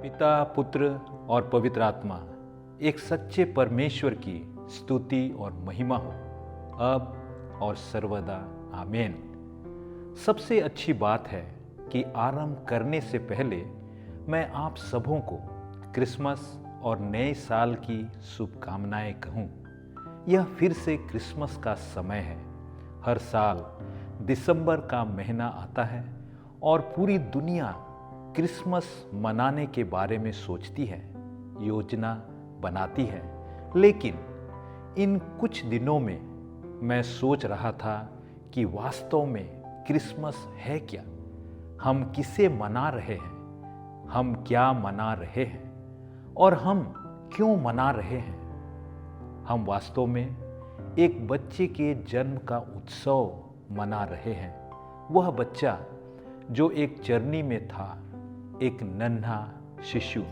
पिता, पुत्र और पवित्र आत्मा एक सच्चे परमेश्वर की स्तुति और महिमा हो, अब और सर्वदा। आमीन। सबसे अच्छी बात है कि आरंभ करने से पहले मैं आप सबों को क्रिसमस और नए साल की शुभकामनाएं कहूं। यह फिर से क्रिसमस का समय है। हर साल दिसंबर का महीना आता है और पूरी दुनिया क्रिसमस मनाने के बारे में सोचती है, योजना बनाती है। लेकिन इन कुछ दिनों में मैं सोच रहा था कि वास्तव में क्रिसमस है क्या? हम किसे मना रहे हैं? हम क्या मना रहे हैं? और हम क्यों मना रहे हैं? हम वास्तव में एक बच्चे के जन्म का उत्सव मना रहे हैं। वह बच्चा जो एक चरनी में था, एक नन्हा शिशु।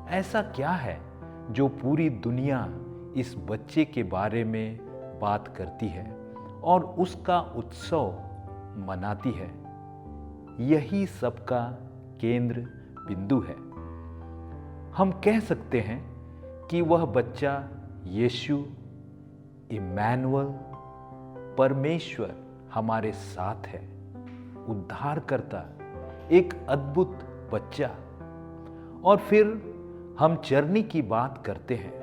ऐसा क्या है जो पूरी दुनिया इस बच्चे के बारे में बात करती है और उसका उत्सव मनाती है? यही सबका केंद्र बिंदु है। हम कह सकते हैं कि वह बच्चा यीशु, इम्मानुएल, परमेश्वर हमारे साथ है, उद्धारकर्ता, एक अद्भुत बच्चा। और फिर हम चरनी की बात करते हैं,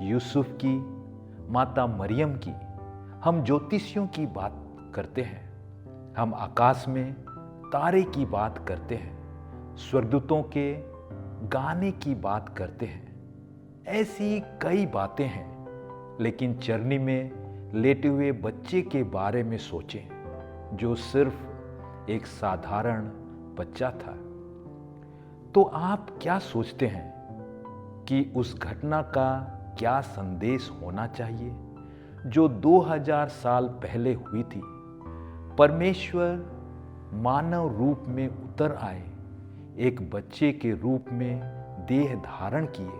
यूसुफ की, माता मरियम की। हम ज्योतिषियों की बात करते हैं। हम आकाश में तारे की बात करते हैं, स्वर्गदूतों के गाने की बात करते हैं। ऐसी कई बातें हैं, लेकिन चरनी में लेटे हुए बच्चे के बारे में सोचें, जो सिर्फ एक साधारण बच्चा था। तो आप क्या सोचते हैं कि उस घटना का क्या संदेश होना चाहिए जो 2000 साल पहले हुई थी? परमेश्वर मानव रूप में उतर आए, एक बच्चे के रूप में देह धारण किए,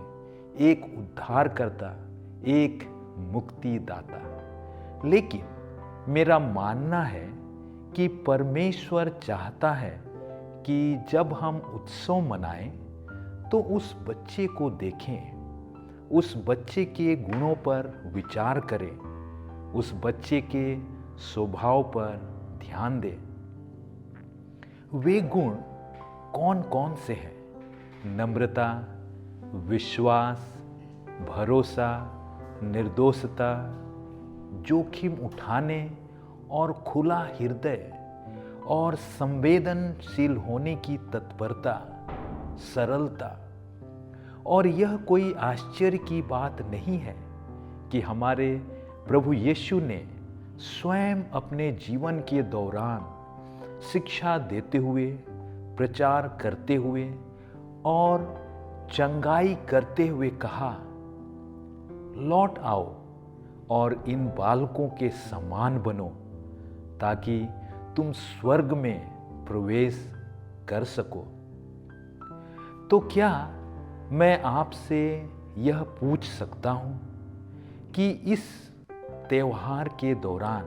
एक उद्धारकर्ता, एक मुक्तिदाता। लेकिन मेरा मानना है कि परमेश्वर चाहता है कि जब हम उत्सव मनाएं तो उस बच्चे को देखें, उस बच्चे के गुणों पर विचार करें, उस बच्चे के स्वभाव पर ध्यान दें। वे गुण कौन कौन से हैं? नम्रता, विश्वास, भरोसा, निर्दोषता, जोखिम उठाने और खुला हृदय और संवेदनशील होने की तत्परता, सरलता। और यह कोई आश्चर्य की बात नहीं है कि हमारे प्रभु यीशु ने स्वयं अपने जीवन के दौरान शिक्षा देते हुए, प्रचार करते हुए और चंगाई करते हुए कहा, लौट आओ और इन बालकों के समान बनो, ताकि तुम स्वर्ग में प्रवेश कर सको। तो क्या मैं आपसे यह पूछ सकता हूं कि इस त्योहार के दौरान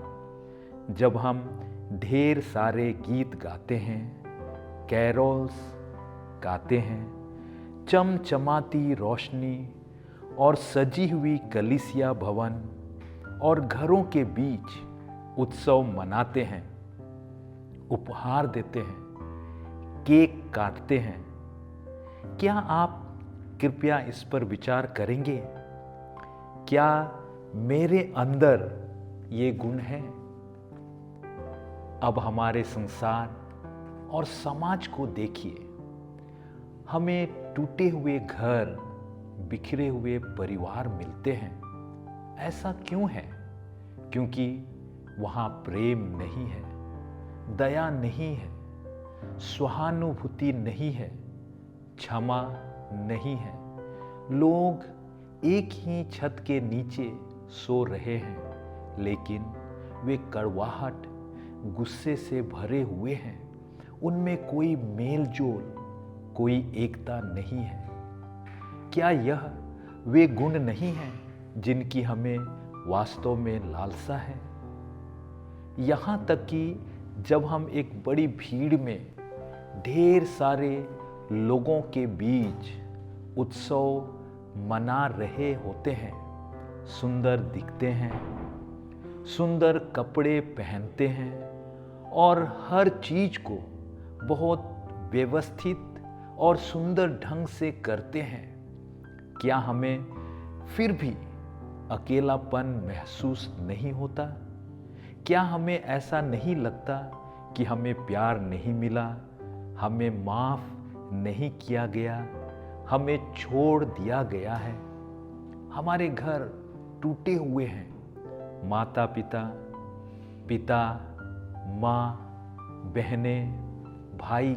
जब हम ढेर सारे गीत गाते हैं, कैरोल्स गाते हैं, चमचमाती रोशनी और सजी हुई कलीसिया भवन और घरों के बीच उत्सव मनाते हैं, उपहार देते हैं, केक काटते हैं, क्या आप कृपया इस पर विचार करेंगे? क्या मेरे अंदर ये गुण हैं? अब हमारे संसार और समाज को देखिए। हमें टूटे हुए घर, बिखरे हुए परिवार मिलते हैं। ऐसा क्यों है? क्योंकि वहाँ प्रेम नहीं है, दया नहीं है, सहानुभूति नहीं है, क्षमा नहीं है। लोग एक ही छत के नीचे सो रहे हैं, लेकिन वे कड़वाहट, गुस्से से भरे हुए हैं। उनमें कोई मेल जोल, कोई एकता नहीं है। क्या यह वे गुण नहीं हैं जिनकी हमें वास्तव में लालसा है? यहाँ तक कि जब हम एक बड़ी भीड़ में ढेर सारे लोगों के बीच उत्सव मना रहे होते हैं, सुंदर दिखते हैं, सुंदर कपड़े पहनते हैं और हर चीज को बहुत व्यवस्थित और सुंदर ढंग से करते हैं, क्या हमें फिर भी अकेलापन महसूस नहीं होता? क्या हमें ऐसा नहीं लगता कि हमें प्यार नहीं मिला, हमें माफ नहीं किया गया, हमें छोड़ दिया गया है? हमारे घर टूटे हुए हैं, माता पिता, पिता, माँ, बहनें, भाई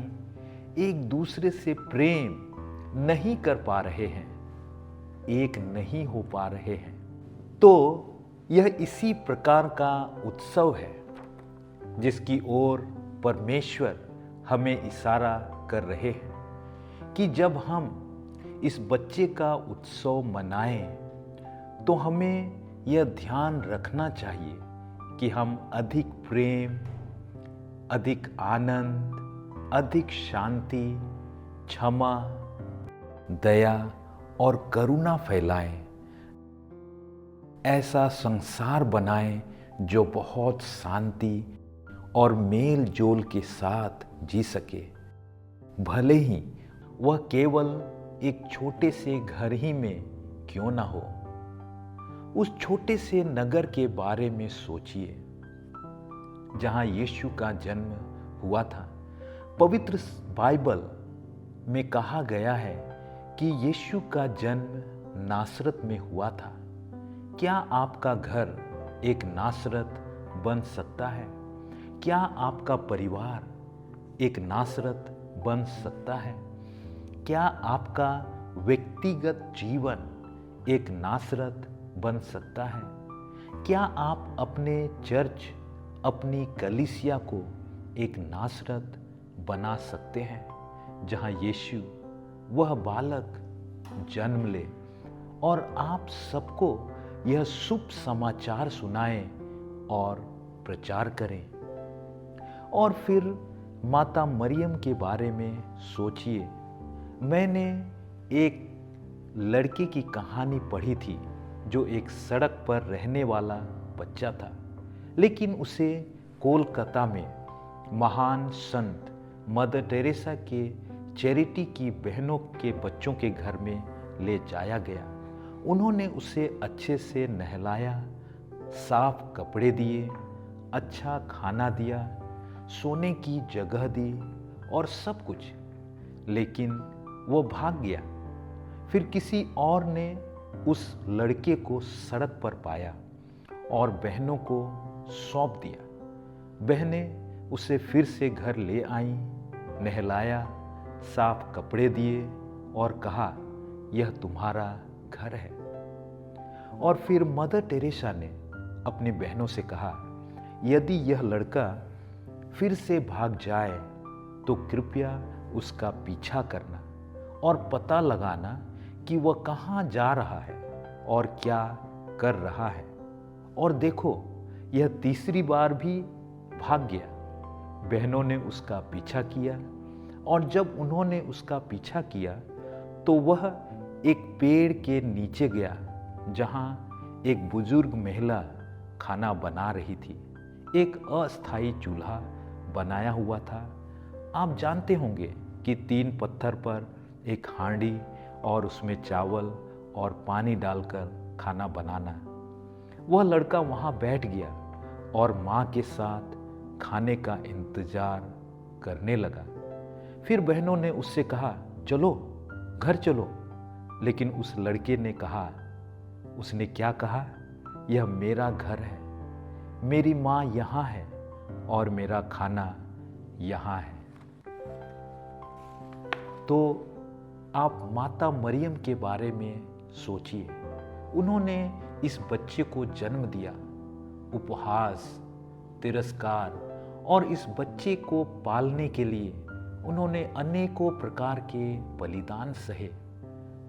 एक दूसरे से प्रेम नहीं कर पा रहे हैं, एक नहीं हो पा रहे हैं। तो यह इसी प्रकार का उत्सव है जिसकी ओर परमेश्वर हमें इशारा कर रहे हैं कि जब हम इस बच्चे का उत्सव मनाएं तो हमें यह ध्यान रखना चाहिए कि हम अधिक प्रेम, अधिक आनंद, अधिक शांति, क्षमा, दया और करुणा फैलाएं। ऐसा संसार बनाएं जो बहुत शांति और मेल जोल के साथ जी सके, भले ही वह केवल एक छोटे से घर ही में क्यों ना हो। उस छोटे से नगर के बारे में सोचिए जहां यीशु का जन्म हुआ था। पवित्र बाइबल में कहा गया है कि यीशु का जन्म नासरत में हुआ था। क्या आपका घर एक नासरत बन सकता है? क्या आपका परिवार एक नासरत बन सकता है? क्या आपका व्यक्तिगत जीवन एक नासरत बन सकता है? क्या आप अपने चर्च, अपनी कलीसिया को एक नासरत बना सकते हैं जहां यीशु वह बालक जन्म ले और आप सबको यह शुभ समाचार सुनाएं और प्रचार करें? और फिर माता मरियम के बारे में सोचिए। मैंने एक लड़के की कहानी पढ़ी थी जो एक सड़क पर रहने वाला बच्चा था, लेकिन उसे कोलकाता में महान संत मदर टेरेसा के चैरिटी की बहनों के बच्चों के घर में ले जाया गया। उन्होंने उसे अच्छे से नहलाया, साफ कपड़े दिए, अच्छा खाना दिया, सोने की जगह दी और सब कुछ, लेकिन वो भाग गया। फिर किसी और ने उस लड़के को सड़क पर पाया और बहनों को सौंप दिया। बहनें उसे फिर से घर ले आईं, नहलाया, साफ कपड़े दिए और कहा, यह तुम्हारा घर है। और फिर मदर टेरेसा ने अपनी बहनों से कहा, यदि यह लड़का फिर से भाग जाए तो कृपया उसका पीछा करना और पता लगाना कि वह कहाँ जा रहा है और क्या कर रहा है। और देखो, यह तीसरी बार भी भाग गया। बहनों ने उसका पीछा किया और जब उन्होंने उसका पीछा किया तो वह एक पेड़ के नीचे गया जहां एक बुजुर्ग महिला खाना बना रही थी। एक अस्थायी चूल्हा बनाया हुआ था। आप जानते होंगे कि 3 पत्थर पर एक हांडी और उसमें चावल और पानी डालकर खाना बनाना। वह लड़का वहां बैठ गया और माँ के साथ खाने का इंतजार करने लगा। फिर बहनों ने उससे कहा, चलो घर चलो। लेकिन उस लड़के ने कहा, उसने क्या कहा, यह मेरा घर है, मेरी माँ यहाँ है और मेरा खाना यहाँ है। तो आप माता मरियम के बारे में सोचिए। उन्होंने इस बच्चे को जन्म दिया, उपहास, तिरस्कार, और इस बच्चे को पालने के लिए उन्होंने अनेकों प्रकार के बलिदान सहे।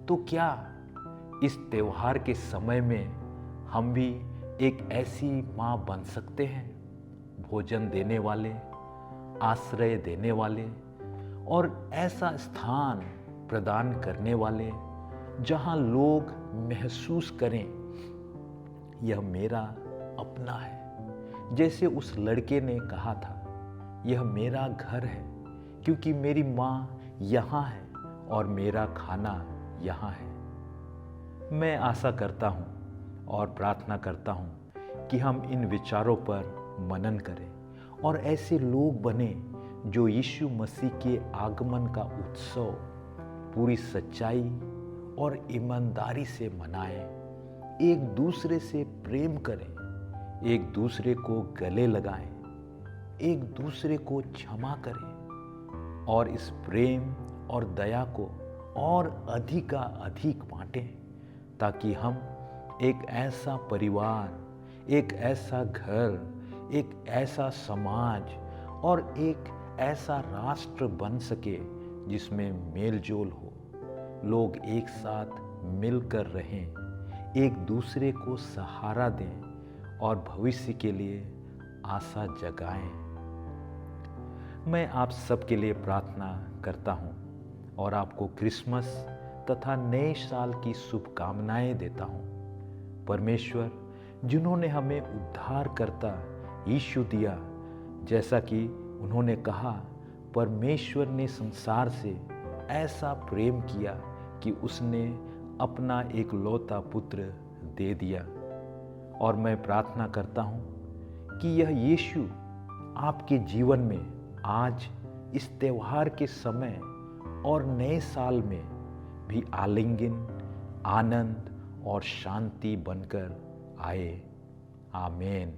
तो क्या इस त्योहार के समय में हम भी एक ऐसी माँ बन सकते हैं, भोजन देने वाले, आश्रय देने वाले, और ऐसा स्थान प्रदान करने वाले जहां लोग महसूस करें यह मेरा अपना है। जैसे उस लड़के ने कहा था, यह मेरा घर है क्योंकि मेरी माँ यहाँ है और मेरा खाना यहाँ है। मैं आशा करता हूँ और प्रार्थना करता हूँ कि हम इन विचारों पर मनन करें और ऐसे लोग बने जो यीशु मसीह के आगमन का उत्सव पूरी सच्चाई और ईमानदारी से मनाएं, एक दूसरे से प्रेम करें, एक दूसरे को गले लगाएं, एक दूसरे को क्षमा करें और इस प्रेम और दया को और अधिक बांटें, ताकि हम एक ऐसा परिवार, एक ऐसा घर, एक ऐसा समाज और एक ऐसा राष्ट्र बन सके जिसमें मेलजोल हो, लोग एक साथ मिलकर रहें, एक दूसरे को सहारा दें और भविष्य के लिए आशा जगाएं। मैं आप सबके लिए प्रार्थना करता हूं और आपको क्रिसमस तथा नए साल की शुभकामनाएं देता हूं। परमेश्वर जिन्होंने हमें उद्धारकर्ता यीशु दिया, जैसा कि उन्होंने कहा, परमेश्वर ने संसार से ऐसा प्रेम किया कि उसने अपना एक लौता पुत्र दे दिया। और मैं प्रार्थना करता हूँ कि यह यीशु आपके जीवन में आज इस त्योहार के समय और नए साल में भी आलिंगन, आनंद और शांति बनकर आए। आमीन।